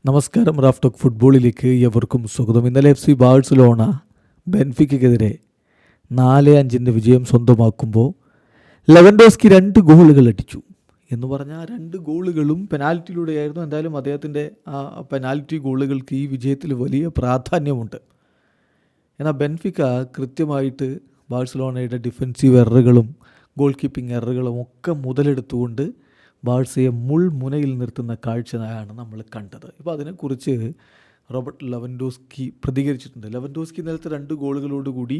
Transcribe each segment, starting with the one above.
നമസ്കാരം. Raf talk ഫുട്ബോളിലേക്ക് എവർക്കും സ്വാഗതം. ഇന്നലെ FC ബാഴ്സലോണ ബെൻഫിക്കയ്ക്കെതിരെ 4-5 വിജയം സ്വന്തമാക്കുമ്പോൾ ലെവൻഡോസ്കി 2 ഗോളുകൾ അടിച്ചു എന്ന് പറഞ്ഞാൽ 2 ഗോളുകളും പെനാൽറ്റിയിലൂടെയായിരുന്നു. എന്തായാലും അദ്ദേഹത്തിൻ്റെ ആ പെനാൽറ്റി ഗോളുകൾക്ക് ഈ വിജയത്തിൽ വലിയ പ്രാധാന്യമുണ്ട്. എന്നാൽ ബെൻഫിക്ക കൃത്യമായിട്ട് ബാഴ്സലോണയുടെ ഡിഫൻസീവ് എററുകളും ഗോൾ കീപ്പിംഗ് എററുകളും ഒക്കെ മുതലെടുത്തുകൊണ്ട് ബാഴ്സയെ മുൾമുനയിൽ നിർത്തുന്ന കാഴ്ചയാണ് നമ്മൾ കണ്ടത്. ഇപ്പോൾ അതിനെക്കുറിച്ച് റോബർട്ട് ലെവൻഡോസ്കി പ്രതികരിച്ചിട്ടുണ്ട്. ലെവൻഡോസ്കി നേരത്തെ 2 ഗോളുകളോടുകൂടി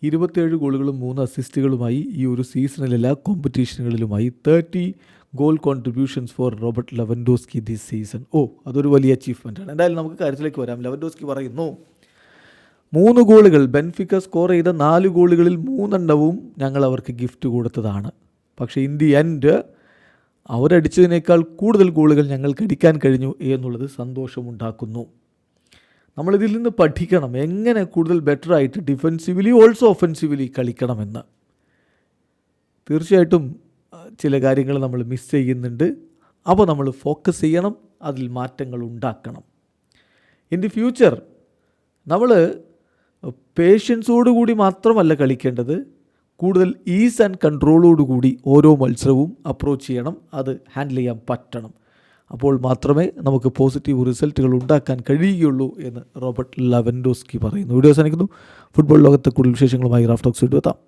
27 ഗോളുകളും 3 അസിസ്റ്റുകളുമായി ഈ ഒരു സീസണിൽ എല്ലാ കോമ്പറ്റീഷനുകളിലുമായി 30 goal contributions for Robert Lewandowski this season. അതൊരു വലിയ അച്ചീവ്മെൻറ്റാണ്. എന്തായാലും നമുക്ക് കാര്യത്തിലേക്ക് വരാം. ലെവൻഡോസ്കി പറയുന്നു, 3 ഗോളുകൾ ബെൻഫിക്ക സ്കോർ ചെയ്ത 4 ഗോളുകളിൽ 3 ഞങ്ങൾ അവർക്ക് ഗിഫ്റ്റ് കൊടുത്തതാണ്. പക്ഷേ ഇൻ ദി എൻഡ് അവരടിച്ചതിനേക്കാൾ കൂടുതൽ ഗോളുകൾ ഞങ്ങൾക്ക് അടിക്കാൻ കഴിഞ്ഞു എന്നുള്ളത് സന്തോഷമുണ്ടാക്കുന്നു. നമ്മളിതിൽ നിന്ന് പഠിക്കണം എങ്ങനെ കൂടുതൽ ബെറ്ററായിട്ട് ഡിഫെൻസീവ്ലി ഓൾസോ ഒഫെൻസീവ്ലി കളിക്കണമെന്ന്. തീർച്ചയായിട്ടും ചില കാര്യങ്ങൾ നമ്മൾ മിസ് ചെയ്യുന്നുണ്ട്. അപ്പോൾ നമ്മൾ ഫോക്കസ് ചെയ്യണം, അതിൽ മാറ്റങ്ങൾ ഉണ്ടാക്കണം. ഇൻ ദി ഫ്യൂച്ചർ നമ്മൾ പേഷ്യൻസോടുകൂടി മാത്രമല്ല കളിക്കേണ്ടത്, കൂടുതൽ ഈസ് ആൻഡ് കൺട്രോളോടുകൂടി ഓരോ മത്സരവും അപ്രോച്ച് ചെയ്യണം. അത് ഹാൻഡിൽ ചെയ്യാൻ പറ്റണം. അപ്പോൾ മാത്രമേ നമുക്ക് പോസിറ്റീവ് റിസൾട്ടുകൾ ഉണ്ടാക്കാൻ കഴിയുകയുള്ളൂ എന്ന് റോബർട്ട് ലെവൻഡോസ്കി പറയുന്നു. വീഡിയോ അവസാനിക്കുന്നു. ഫുട്ബോൾ ലോകത്തെ കൂടുതൽ വിശേഷങ്ങളുമായി റാഫ് ടോക്സ് വീണ്ടും എത്താം.